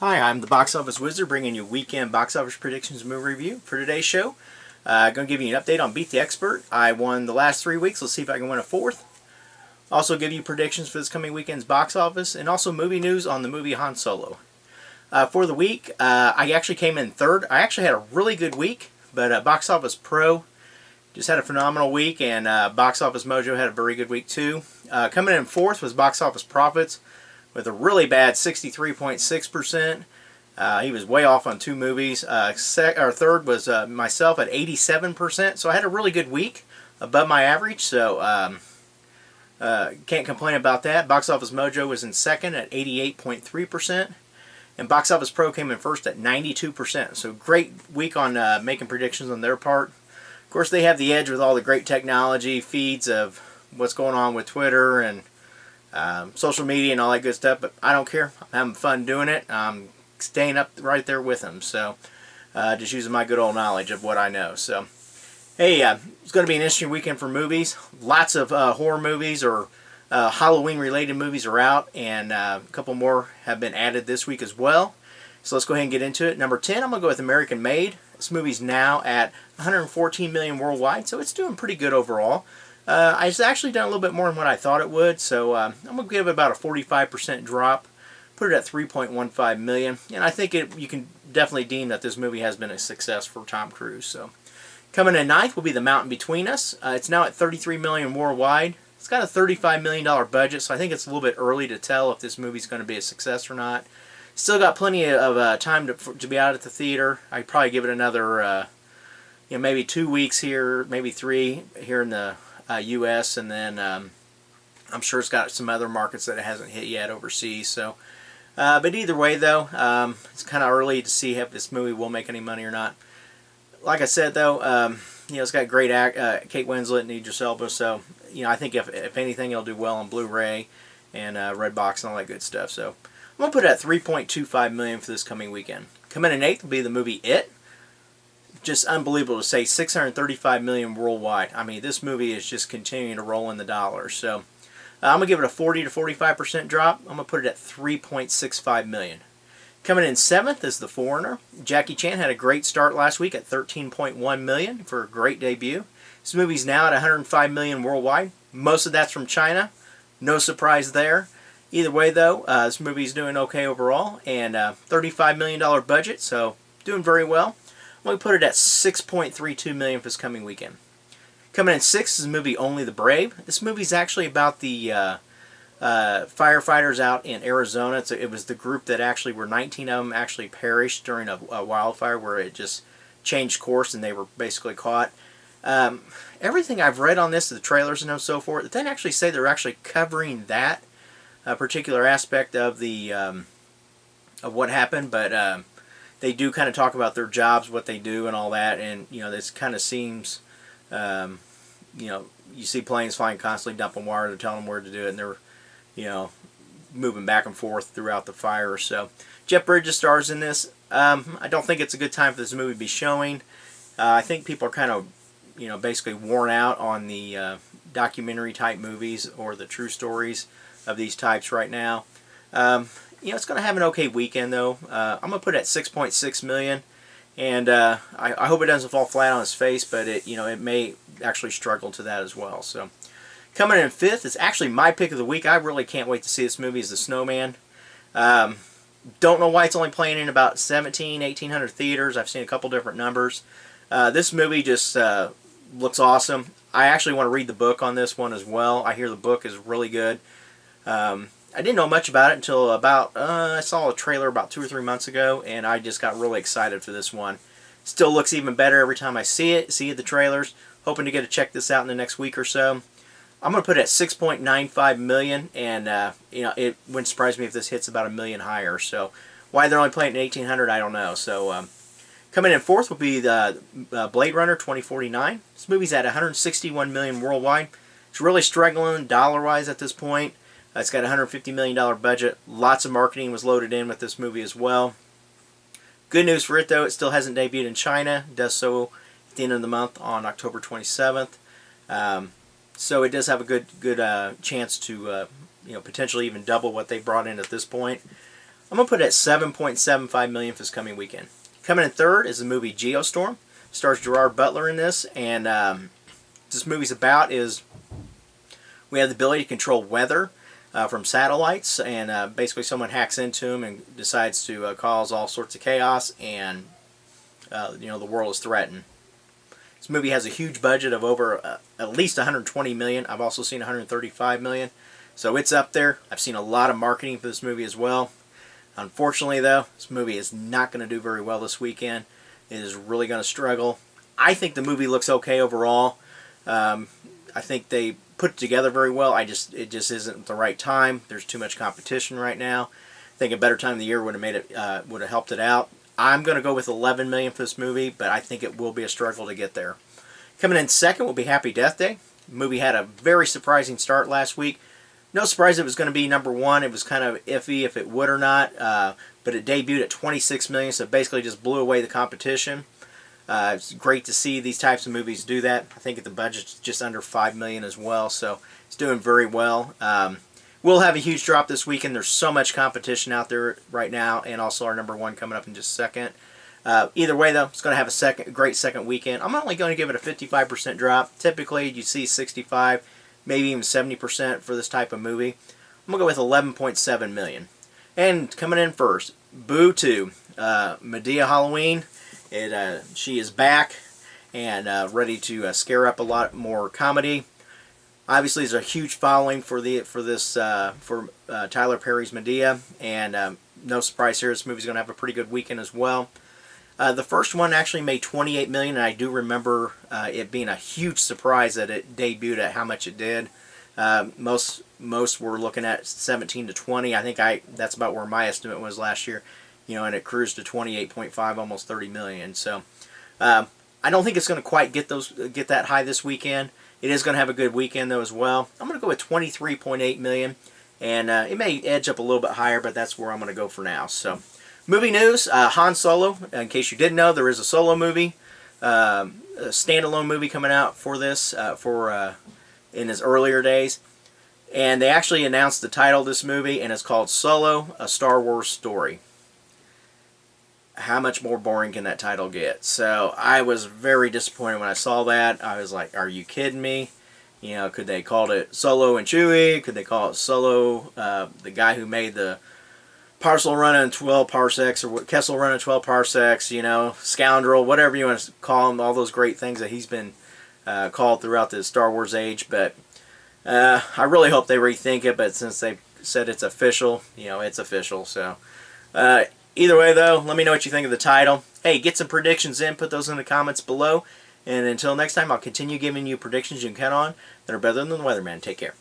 Hi, I'm the Box Office Wizard bringing you weekend box office predictions movie review. For today's show, going to give you an update on Beat the Expert. I won the last 3 weeks. Let's see if I can win a fourth. Also give you predictions for this coming weekend's box office and also movie news on the movie Han Solo. For the week, I actually came in third. I actually had a really good week, but Box Office Pro just had a phenomenal week, and Box Office Mojo had a very good week too. Coming in fourth was Box Office Profits with a really bad 63.6%. He was way off on two movies. Third was myself at 87%, so I had a really good week, above my average, so can't complain about that. Box Office Mojo was in second at 88.3%, and Box Office Pro came in first at 92%, so great week on making predictions on their part. Of course, they have the edge with all the great technology, feeds of what's going on with Twitter and social media and all that good stuff, but I don't care. I'm having fun doing it. I'm staying up right there with them, so just using my good old knowledge of what I know. So, hey, it's going to be an interesting weekend for movies. Lots of horror movies or Halloween-related movies are out, and a couple more have been added this week as well. So let's go ahead and get into it. Number 10, I'm going to go with American Made. This movie's now at 114 million worldwide, so it's doing pretty good overall. It's actually done a little bit more than what I thought it would, so I'm going to give it about a 45% drop, put it at 3.15 million, and I think you can definitely deem that this movie has been a success for Tom Cruise. So, coming in ninth will be The Mountain Between Us. It's now at 33 million worldwide. It's got a $35 million budget, so I think it's a little bit early to tell if this movie's going to be a success or not. Still got plenty of time to be out at the theater. I'd probably give it another, maybe 2 weeks here, maybe 3 here in the U.S., and then I'm sure it's got some other markets that it hasn't hit yet overseas. So, but either way, though, it's kind of early to see if this movie will make any money or not. Like I said, though, it's got great Kate Winslet and Idris Elba, so I think if anything, it'll do well on Blu-ray and Redbox and all that good stuff. So, I'm gonna put it at 3.25 million for this coming weekend. Coming in eighth will be the movie It. Just unbelievable to say, 635 million worldwide. I mean, this movie is just continuing to roll in the dollars. So I'm going to give it a 40 to 45% drop. I'm going to put it at 3.65 million. Coming in seventh is The Foreigner. Jackie Chan had a great start last week at 13.1 million for a great debut. This movie's now at 105 million worldwide. Most of that's from China. No surprise there. Either way, though, this movie's doing okay overall, and $35 million budget, so doing very well. I'm going to put it at 6.32 million for this coming weekend. Coming in sixth is the movie Only the Brave. This movie is actually about the firefighters out in Arizona. It was the group that actually, where 19 of them actually perished during a wildfire where it just changed course and they were basically caught. Everything I've read on this, the trailers and so forth, it doesn't actually say they're actually covering that particular aspect of the of what happened, but they do kind of talk about their jobs, what they do, and all that. And this kind of seems, you see planes flying constantly, dumping wire. They're telling them where to do it, and they're, moving back and forth throughout the fire. So Jeff Bridges stars in this. I don't think it's a good time for this movie to be showing. I think people are kind of, basically worn out on the documentary type movies or the true stories of these types right now. It's going to have an okay weekend, though. I'm going to put it at 6.6 million, and I hope it doesn't fall flat on its face, but it may actually struggle to that as well. So, coming in fifth, it's actually my pick of the week. I really can't wait to see this movie. Is The Snowman. Don't know why it's only playing in about 1,800 theaters. I've seen a couple different numbers. This movie just looks awesome. I actually want to read the book on this one as well. I hear the book is really good. I didn't know much about it until about, I saw a trailer about 2 or 3 months ago, and I just got really excited for this one. Still looks even better every time I see the trailers. Hoping to get to check this out in the next week or so. I'm going to put it at 6.95 million, and it wouldn't surprise me if this hits about a million higher. So why they're only playing at 1,800, I don't know. So coming in fourth will be the Blade Runner 2049. This movie's at 161 million worldwide. It's really struggling dollar-wise at this point. It's got a $150 million budget. Lots of marketing was loaded in with this movie as well. Good news for it, though, it still hasn't debuted in China. It does so at the end of the month on October 27th. So it does have a good chance to potentially even double what they brought in at this point. I'm going to put it at $7.75 million for this coming weekend. Coming in third is the movie Geostorm. Stars Gerard Butler in this, and this movie's about is we have the ability to control weather from satellites, and basically someone hacks into them and decides to cause all sorts of chaos, and the world is threatened. This movie has a huge budget of over at least 120 million. I've also seen 135 million, so it's up there. I've seen a lot of marketing for this movie as well. Unfortunately, though, this movie is not going to do very well this weekend. It is really going to struggle. I think the movie looks okay overall. I think they put it together very well. It just isn't the right time. There's too much competition right now. I think a better time of the year would have made it would have helped it out. I'm going to go with 11 million for this movie, but I think it will be a struggle to get there. Coming in second will be Happy Death Day. The movie had a very surprising start last week. No surprise it was going to be number one. It was kind of iffy if it would or not, but it debuted at 26 million, so it basically just blew away the competition. It's great to see these types of movies do that. I think the budget's just under 5 million as well, so it's doing very well. We'll have a huge drop this weekend. There's so much competition out there right now, and also our number one coming up in just a second. Either way, though, it's going to have a great second weekend. I'm only going to give it a 55% drop. Typically, you see 65, maybe even 70% for this type of movie. I'm going to go with 11.7 million. And coming in first, Boo 2, Madea Halloween. She is back and ready to scare up a lot more comedy. Obviously, there's a huge following for Tyler Perry's Madea, and no surprise here, this movie's going to have a pretty good weekend as well. The first one actually made 28 million, and I do remember it being a huge surprise that it debuted at how much it did. Most were looking at 17 to 20. I think that's about where my estimate was last year, and it cruised to 28.5, almost 30 million. So I don't think it's going to quite get that high this weekend. It is going to have a good weekend though as well. I'm going to go with 23.8 million, and it may edge up a little bit higher, but that's where I'm going to go for now. So, movie news: Han Solo. In case you didn't know, there is a Solo movie, a standalone movie coming out for this in his earlier days, and they actually announced the title of this movie, and it's called Solo: A Star Wars Story. How much more boring can that title get? So I was very disappointed when I saw that. I was like, are you kidding me? Could they call it Solo and Chewie? Could they call it Solo, the guy who made the parcel run in 12 parsecs, or Kessel run in 12 parsecs, scoundrel, whatever you want to call him, all those great things that he's been called throughout the Star Wars age. But I really hope they rethink it, but since they said it's official, it's official. So either way, though, let me know what you think of the title. Hey, get some predictions in. Put those in the comments below. And until next time, I'll continue giving you predictions you can count on that are better than the weatherman. Take care.